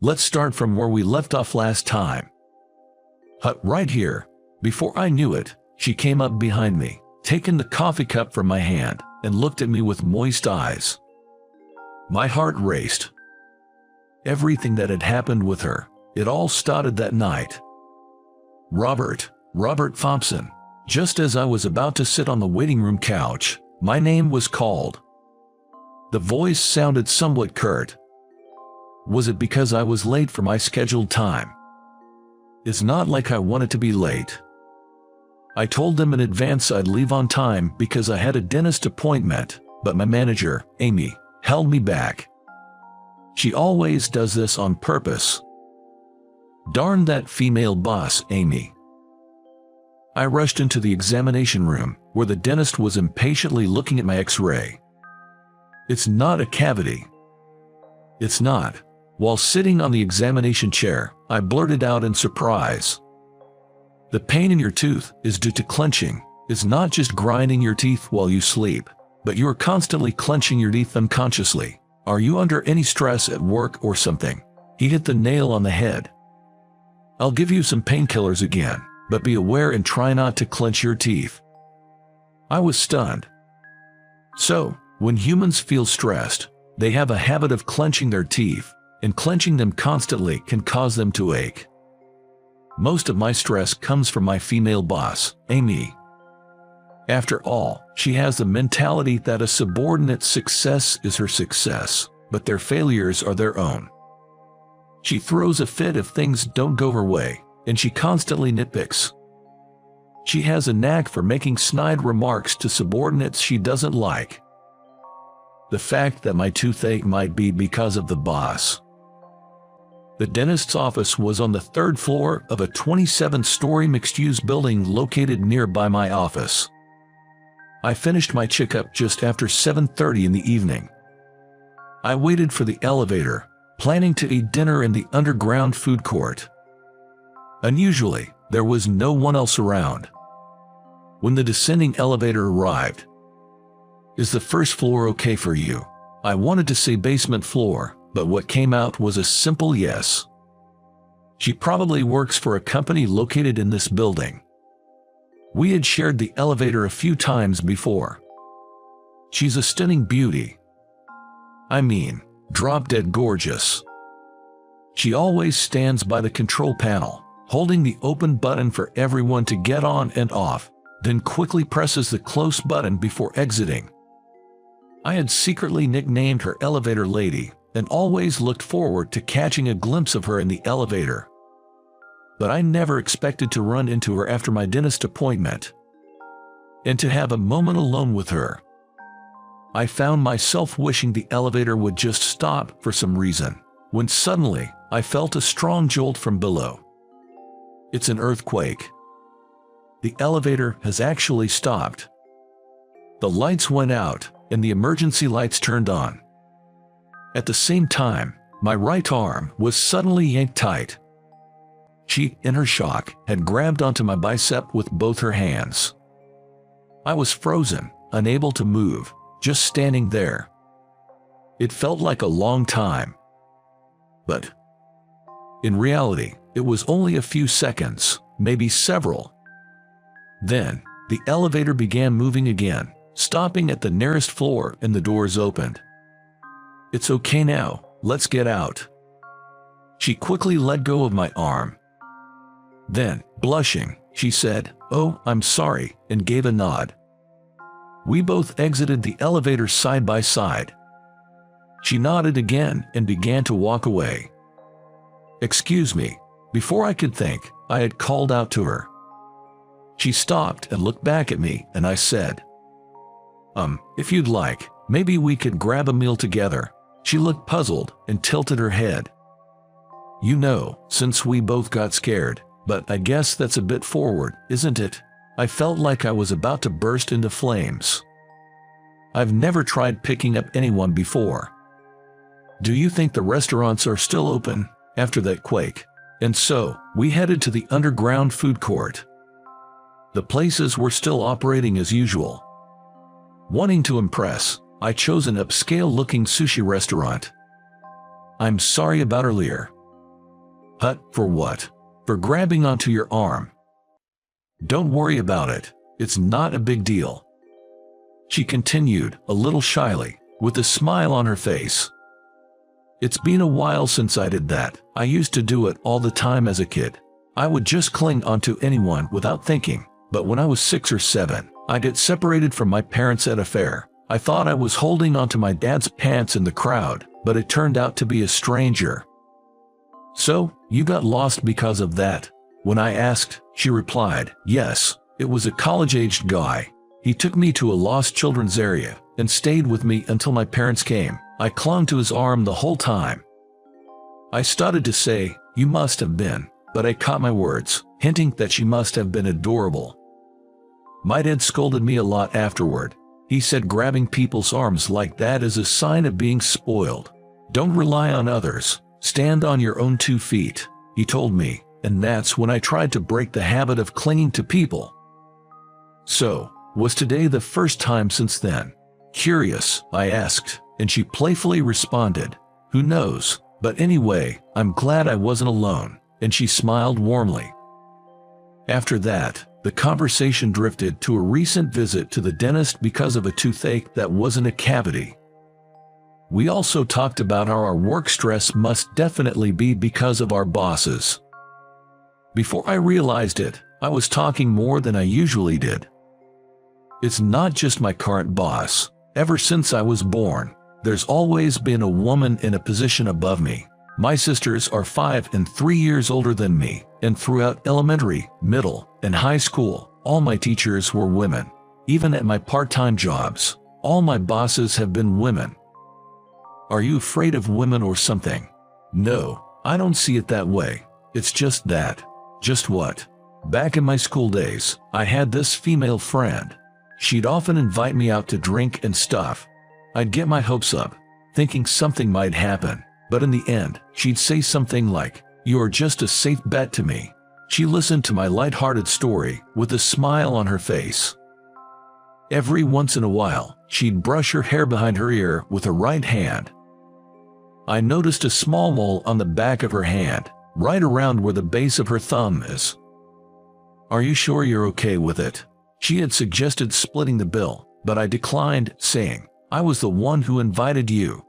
Let's start from where we left off last time. Right here. Before I knew it, she came up behind me, taking the coffee cup from my hand, and looked at me with moist eyes. My heart raced. Everything that had happened with her, it all started that night. Robert Thompson. Just as I was about to sit on the waiting room couch, my name was called. The voice sounded somewhat curt. Was it because I was late for my scheduled time? It's not like I wanted to be late. I told them in advance I'd leave on time because I had a dentist appointment, but my manager, Amy, held me back. She always does this on purpose. Darn that female boss, Amy. I rushed into the examination room, where the dentist was impatiently looking at my X-ray. It's not a cavity. It's not. While sitting on the examination chair, I blurted out in surprise. The pain in your tooth is due to clenching. It's not just grinding your teeth while you sleep, but you are constantly clenching your teeth unconsciously. Are you under any stress at work or something? He hit the nail on the head. I'll give you some painkillers again, but be aware and try not to clench your teeth. I was stunned. So, when humans feel stressed, they have a habit of clenching their teeth, and clenching them constantly can cause them to ache. Most of my stress comes from my female boss, Amy. After all, she has the mentality that a subordinate's success is her success, but their failures are their own. She throws a fit if things don't go her way, and she constantly nitpicks. She has a knack for making snide remarks to subordinates she doesn't like. The fact that my toothache might be because of the boss. The dentist's office was on the 3rd floor of a 27-story mixed-use building located nearby my office. I finished my checkup just after 7:30 in the evening. I waited for the elevator, planning to eat dinner in the underground food court. Unusually, there was no one else around. When the descending elevator arrived, "Is the first floor okay for you?" I wanted to say basement floor, but what came out was a simple yes. She probably works for a company located in this building. We had shared the elevator a few times before. She's a stunning beauty. I mean, drop-dead gorgeous. She always stands by the control panel, holding the open button for everyone to get on and off, then quickly presses the close button before exiting. I had secretly nicknamed her Elevator Lady, and always looked forward to catching a glimpse of her in the elevator. But I never expected to run into her after my dentist appointment, and to have a moment alone with her. I found myself wishing the elevator would just stop for some reason, when suddenly I felt a strong jolt from below. It's an earthquake. The elevator has actually stopped. The lights went out, and the emergency lights turned on. At the same time, my right arm was suddenly yanked tight. She, in her shock, had grabbed onto my bicep with both her hands. I was frozen, unable to move, just standing there. It felt like a long time. But in reality, it was only a few seconds, maybe several. Then, the elevator began moving again, stopping at the nearest floor, and the doors opened. "It's okay now, let's get out." She quickly let go of my arm. Then, blushing, she said, "Oh, I'm sorry," and gave a nod. We both exited the elevator side by side. She nodded again and began to walk away. "Excuse me." Before I could think, I had called out to her. She stopped and looked back at me, and I said, "If you'd like, maybe we could grab a meal together." She looked puzzled and tilted her head. "You know, since we both got scared, but I guess that's a bit forward, isn't it?" I felt like I was about to burst into flames. I've never tried picking up anyone before. "Do you think the restaurants are still open after that quake?" And so, we headed to the underground food court. The places were still operating as usual. Wanting to impress, I chose an upscale-looking sushi restaurant. "I'm sorry about earlier," Hut, for what? For grabbing onto your arm. Don't worry about it. It's not a big deal. She continued, a little shyly, with a smile on her face. It's been a while since I did that. I used to do it all the time as a kid. I would just cling onto anyone without thinking, but when I was 6 or 7, I'd get separated from my parents at a fair. I thought I was holding onto my dad's pants in the crowd, but it turned out to be a stranger. So, you got lost because of that? When I asked, she replied, yes, it was a college-aged guy. He took me to a lost children's area and stayed with me until my parents came. I clung to his arm the whole time. I started to say, you must have been, but I caught my words, hinting that she must have been adorable. My dad scolded me a lot afterward. He said grabbing people's arms like that is a sign of being spoiled. Don't rely on others. Stand on your own 2 feet, he told me, and that's when I tried to break the habit of clinging to people. So, was today the first time since then? Curious, I asked, and she playfully responded, who knows, but anyway, I'm glad I wasn't alone, and she smiled warmly. After that, the conversation drifted to a recent visit to the dentist because of a toothache that wasn't a cavity. We also talked about how our work stress must definitely be because of our bosses. Before I realized it, I was talking more than I usually did. It's not just my current boss. Ever since I was born, there's always been a woman in a position above me. My sisters are 5 and 3 years older than me, and throughout elementary, middle, and high school, all my teachers were women. Even at my part-time jobs, all my bosses have been women. Are you afraid of women or something? No, I don't see it that way. It's just that. Just what? Back in my school days, I had this female friend. She'd often invite me out to drink and stuff. I'd get my hopes up, thinking something might happen, but in the end, she'd say something like, "You're just a safe bet to me." She listened to my lighthearted story with a smile on her face. Every once in a while, she'd brush her hair behind her ear with her right hand. I noticed a small mole on the back of her hand, right around where the base of her thumb is. Are you sure you're okay with it? She had suggested splitting the bill, but I declined, saying, I was the one who invited you.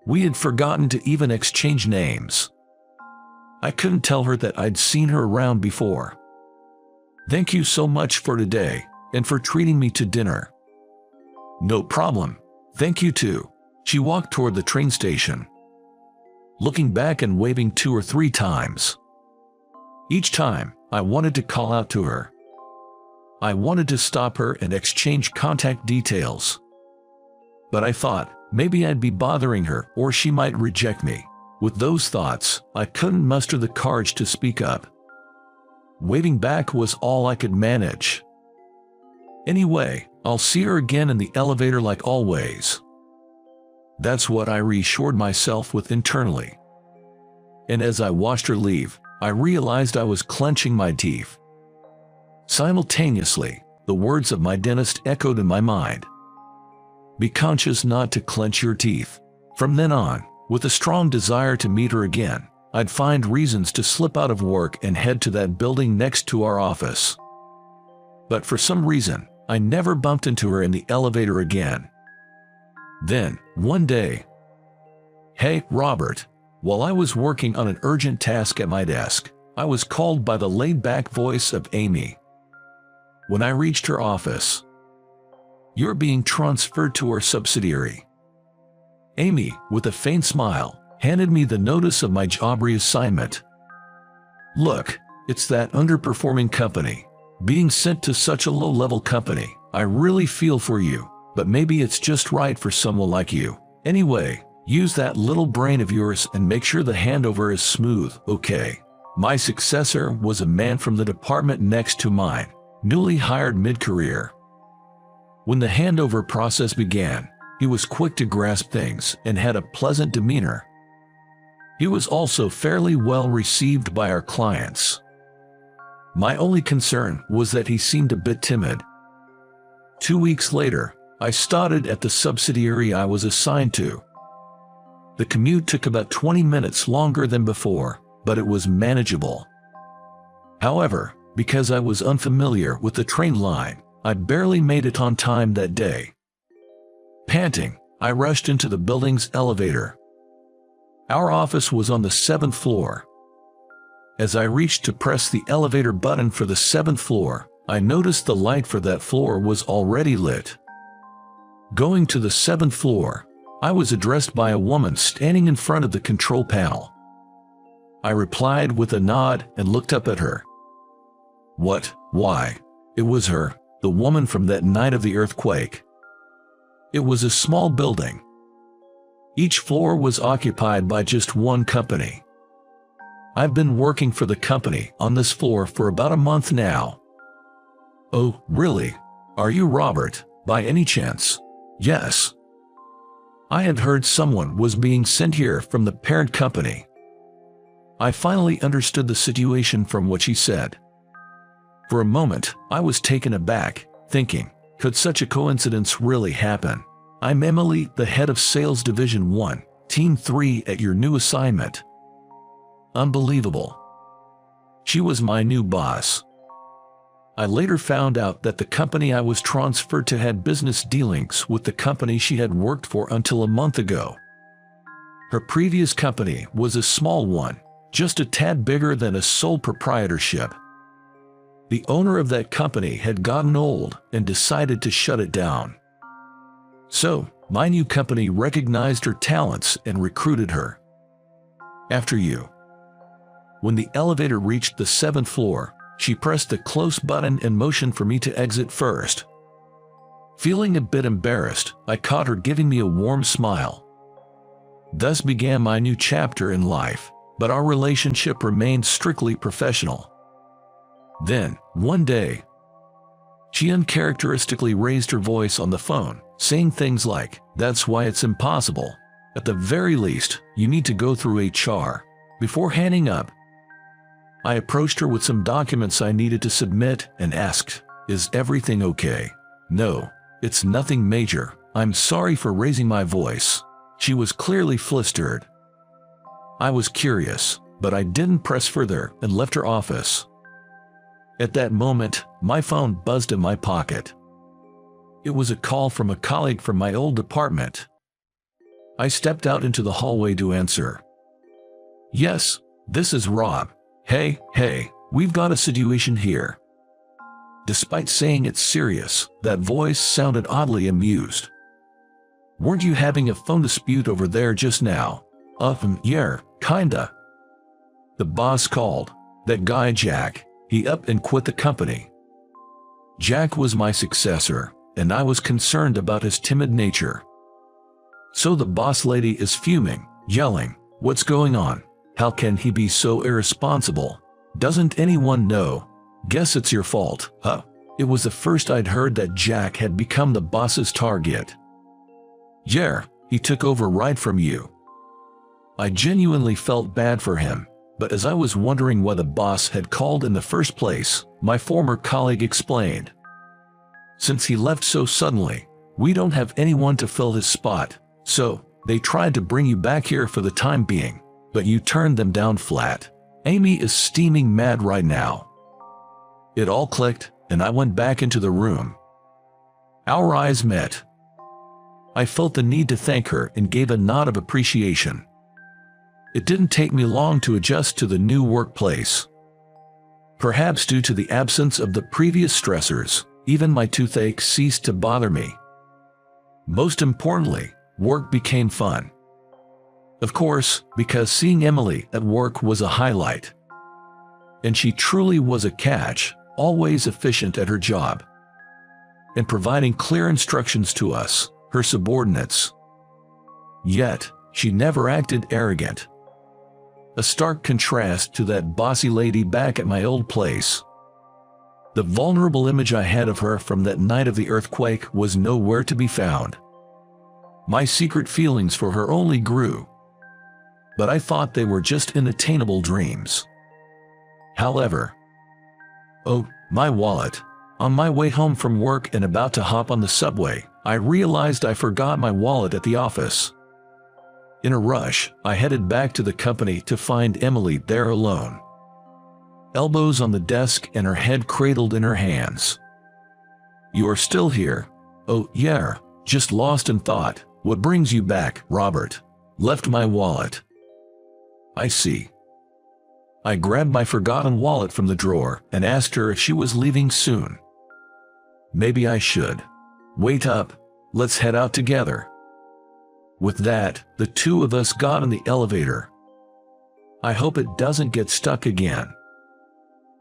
We had forgotten to even exchange names. I couldn't tell her that I'd seen her around before. Thank you so much for today, and for treating me to dinner. No problem. Thank you too. She walked toward the train station, looking back and waving 2 or 3 times. Each time, I wanted to call out to her. I wanted to stop her and exchange contact details. But I thought, maybe I'd be bothering her or she might reject me. With those thoughts, I couldn't muster the courage to speak up. Waving back was all I could manage. Anyway, I'll see her again in the elevator like always. That's what I reassured myself with internally. And as I watched her leave, I realized I was clenching my teeth. Simultaneously, the words of my dentist echoed in my mind. Be conscious not to clench your teeth. From then on, with a strong desire to meet her again, I'd find reasons to slip out of work and head to that building next to our office. But for some reason, I never bumped into her in the elevator again. Then, one day, "Hey, Robert." While I was working on an urgent task at my desk, I was called by the laid-back voice of Amy. When I reached her office, "You're being transferred to our subsidiary." Amy, with a faint smile, handed me the notice of my job reassignment. Look, it's that underperforming company. Being sent to such a low-level company, I really feel for you, but maybe it's just right for someone like you. Anyway, use that little brain of yours and make sure the handover is smooth, okay? My successor was a man from the department next to mine, newly hired mid-career. When the handover process began, he was quick to grasp things and had a pleasant demeanor. He was also fairly well received by our clients. My only concern was that he seemed a bit timid. 2 weeks later, I started at the subsidiary I was assigned to. The commute took about 20 minutes longer than before, but it was manageable. However, because I was unfamiliar with the train line, I barely made it on time that day. Panting, I rushed into the building's elevator. Our office was on the 7th floor. As I reached to press the elevator button for the 7th floor, I noticed the light for that floor was already lit. Going to the 7th floor, I was addressed by a woman standing in front of the control panel. I replied with a nod and looked up at her. What? Why? It was her, the woman from that night of the earthquake. It was a small building. Each floor was occupied by just one company. I've been working for the company on this floor for about a month now. Oh, really? Are you Robert, by any chance? Yes. I had heard someone was being sent here from the parent company. I finally understood the situation from what she said. For a moment, I was taken aback, thinking, could such a coincidence really happen? I'm Emily, the head of Sales Division 1, Team 3 at your new assignment. Unbelievable. She was my new boss. I later found out that the company I was transferred to had business dealings with the company she had worked for until a month ago. Her previous company was a small one, just a tad bigger than a sole proprietorship. The owner of that company had gotten old and decided to shut it down. So, my new company recognized her talents and recruited her. After you. When the elevator reached the 7th floor, she pressed the close button and motioned for me to exit first. Feeling a bit embarrassed, I caught her giving me a warm smile. Thus began my new chapter in life, but our relationship remained strictly professional. Then, one day, she uncharacteristically raised her voice on the phone, saying things like, "That's why it's impossible. At the very least, you need to go through HR." Before hanging up, I approached her with some documents I needed to submit and asked, "Is everything okay?" "No, it's nothing major. I'm sorry for raising my voice." She was clearly flustered. I was curious, but I didn't press further and left her office. At that moment, my phone buzzed in my pocket. It was a call from a colleague from my old department. I stepped out into the hallway to answer. "Yes, this is Rob. Hey, we've got a situation here." Despite saying it's serious, that voice sounded oddly amused. "Weren't you having a phone dispute over there just now?" Yeah, kinda." The boss called. That guy Jack, he up and quit the company. Jack was my successor, and I was concerned about his timid nature. So the boss lady is fuming, yelling, "What's going on? How can he be so irresponsible? Doesn't anyone know? Guess it's your fault, huh?" It was the first I'd heard that Jack had become the boss's target. "Yeah, he took over right from you." I genuinely felt bad for him, but as I was wondering why the boss had called in the first place, my former colleague explained. "Since he left so suddenly, we don't have anyone to fill his spot, so they tried to bring you back here for the time being, but you turned them down flat. Amy is steaming mad right now." It all clicked, and I went back into the room. Our eyes met. I felt the need to thank her and gave a nod of appreciation. It didn't take me long to adjust to the new workplace. Perhaps due to the absence of the previous stressors, even my toothache ceased to bother me. Most importantly, work became fun. Of course, because seeing Emily at work was a highlight. And she truly was a catch, always efficient at her job. And providing clear instructions to us, her subordinates. Yet, she never acted arrogant. A stark contrast to that bossy lady back at my old place. The vulnerable image I had of her from that night of the earthquake was nowhere to be found. My secret feelings for her only grew. But I thought they were just unattainable dreams. However, oh, my wallet. On my way home from work and about to hop on the subway, I realized I forgot my wallet at the office. In a rush, I headed back to the company to find Emily there alone. Elbows on the desk and her head cradled in her hands. "You are still here?" "Oh, yeah, just lost in thought." "What brings you back, Robert?" "Left my wallet." "I see." I grabbed my forgotten wallet from the drawer and asked her if she was leaving soon. "Maybe I should." "Wait up. Let's head out together." With that, the two of us got in the elevator. "I hope it doesn't get stuck again,"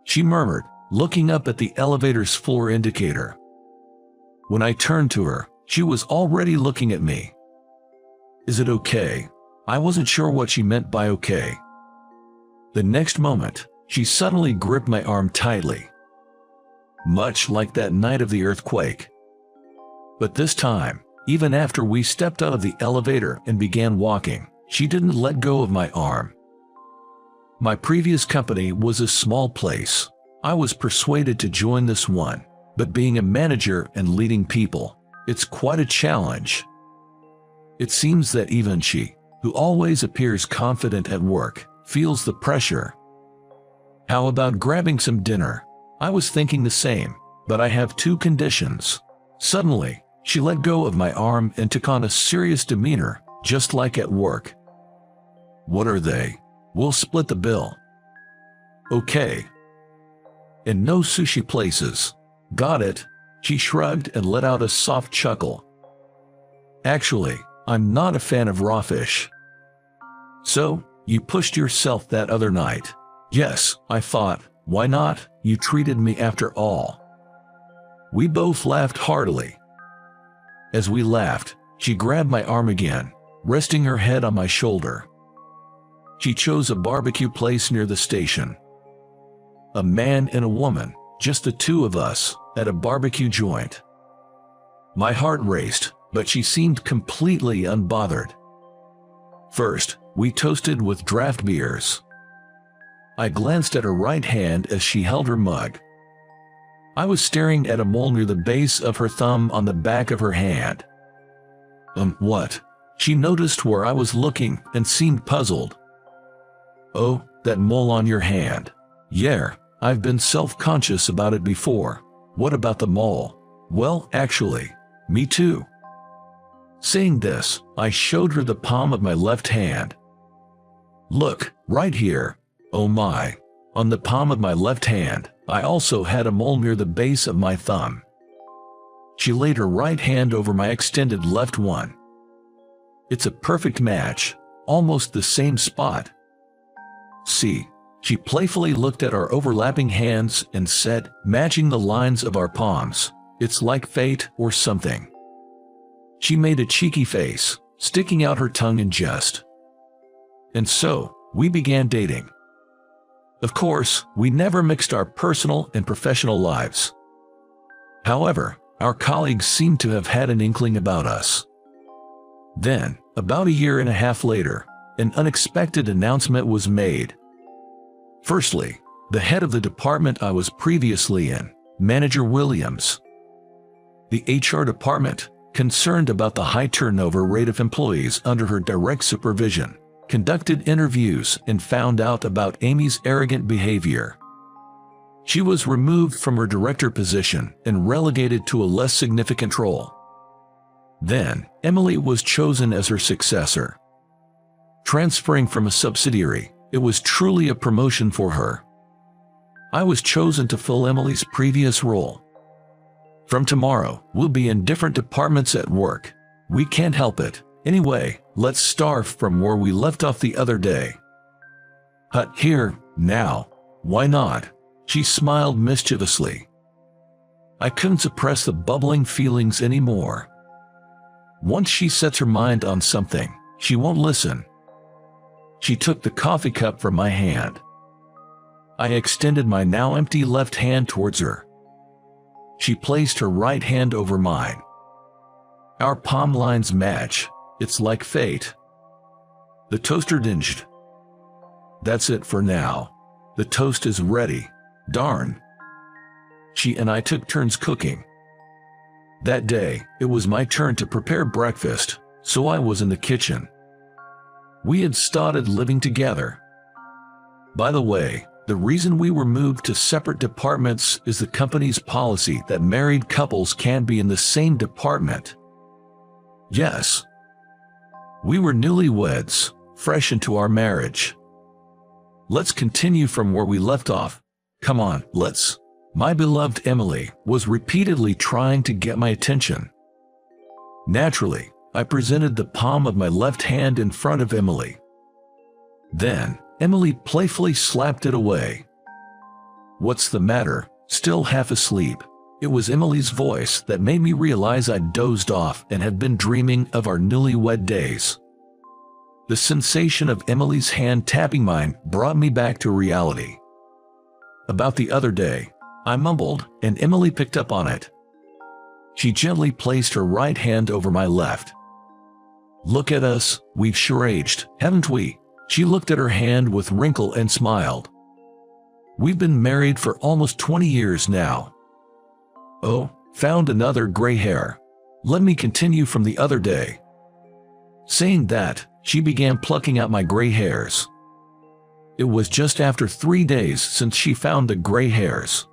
she murmured, looking up at the elevator's floor indicator. When I turned to her, she was already looking at me. "Is it okay?" I wasn't sure what she meant by okay. The next moment, she suddenly gripped my arm tightly. Much like that night of the earthquake. But this time, even after we stepped out of the elevator and began walking, she didn't let go of my arm. My previous company was a small place. I was persuaded to join this one, but being a manager and leading people, it's quite a challenge. It seems that even she, who always appears confident at work, feels the pressure. "How about grabbing some dinner?" I was thinking the same, but I have two conditions. Suddenly, she let go of my arm and took on a serious demeanor, just like at work. "What are they?" "We'll split the bill." "Okay." "And no sushi places." "Got it." She shrugged and let out a soft chuckle. "Actually, I'm not a fan of raw fish." "So, you pushed yourself that other night?" "Yes," I thought, why not? You treated me after all. We both laughed heartily. As we laughed, she grabbed my arm again, resting her head on my shoulder. She chose a barbecue place near the station. A man and a woman, just the two of us, at a barbecue joint. My heart raced, but she seemed completely unbothered. First, we toasted with draft beers. I glanced at her right hand as she held her mug. I was staring at a mole near the base of her thumb on the back of her hand. What? She noticed where I was looking and seemed puzzled. "Oh, that mole on your hand. Yeah, I've been self-conscious about it before." "What about the mole?" "Well, actually, me too." Saying this, I showed her the palm of my left hand. "Look, right here." Oh my. On the palm of my left hand, I also had a mole near the base of my thumb. She laid her right hand over my extended left one. "It's a perfect match, almost the same spot." "See?" She playfully looked at our overlapping hands and said, "Matching the lines of our palms. It's like fate or something." She made a cheeky face, sticking out her tongue in jest. And so, we began dating. Of course, we never mixed our personal and professional lives. However, our colleagues seemed to have had an inkling about us. Then, about a year and a half later, an unexpected announcement was made. Firstly, the head of the department I was previously in, Manager Williams. The HR department, concerned about the high turnover rate of employees under her direct supervision, conducted interviews and found out about Amy's arrogant behavior. She was removed from her director position and relegated to a less significant role. Then, Emily was chosen as her successor. Transferring from a subsidiary, it was truly a promotion for her. I was chosen to fill Emily's previous role. From tomorrow, we'll be in different departments at work. We can't help it. Anyway, let's start from where we left off the other day. Here, now. Why not? She smiled mischievously. I couldn't suppress the bubbling feelings anymore. Once she sets her mind on something, she won't listen. She took the coffee cup from my hand. I extended my now empty left hand towards her. She placed her right hand over mine. Our palm lines match. It's like fate. The toaster dinged. That's it for now. The toast is ready. Darn. She and I took turns cooking. That day, it was my turn to prepare breakfast, so I was in the kitchen. We had started living together. By the way, the reason we were moved to separate departments is the company's policy that married couples can't be in the same department. Yes. We were newlyweds, fresh into our marriage. Let's continue from where we left off. Come on, let's. My beloved Emily was repeatedly trying to get my attention. Naturally, I presented the palm of my left hand in front of Emily. Then, Emily playfully slapped it away. "What's the matter? Still half asleep?" It was Emily's voice that made me realize I'd dozed off and had been dreaming of our newlywed days. The sensation of Emily's hand tapping mine brought me back to reality. "About the other day," I mumbled, and Emily picked up on it. She gently placed her right hand over my left. "Look at us, we've sure aged, haven't we?" She looked at her hand with wrinkle and smiled. "We've been married for almost 20 years now." "Oh, found another gray hair. Let me continue from the other day." Saying that, she began plucking out my gray hairs. It was just after 3 days since she found the gray hairs.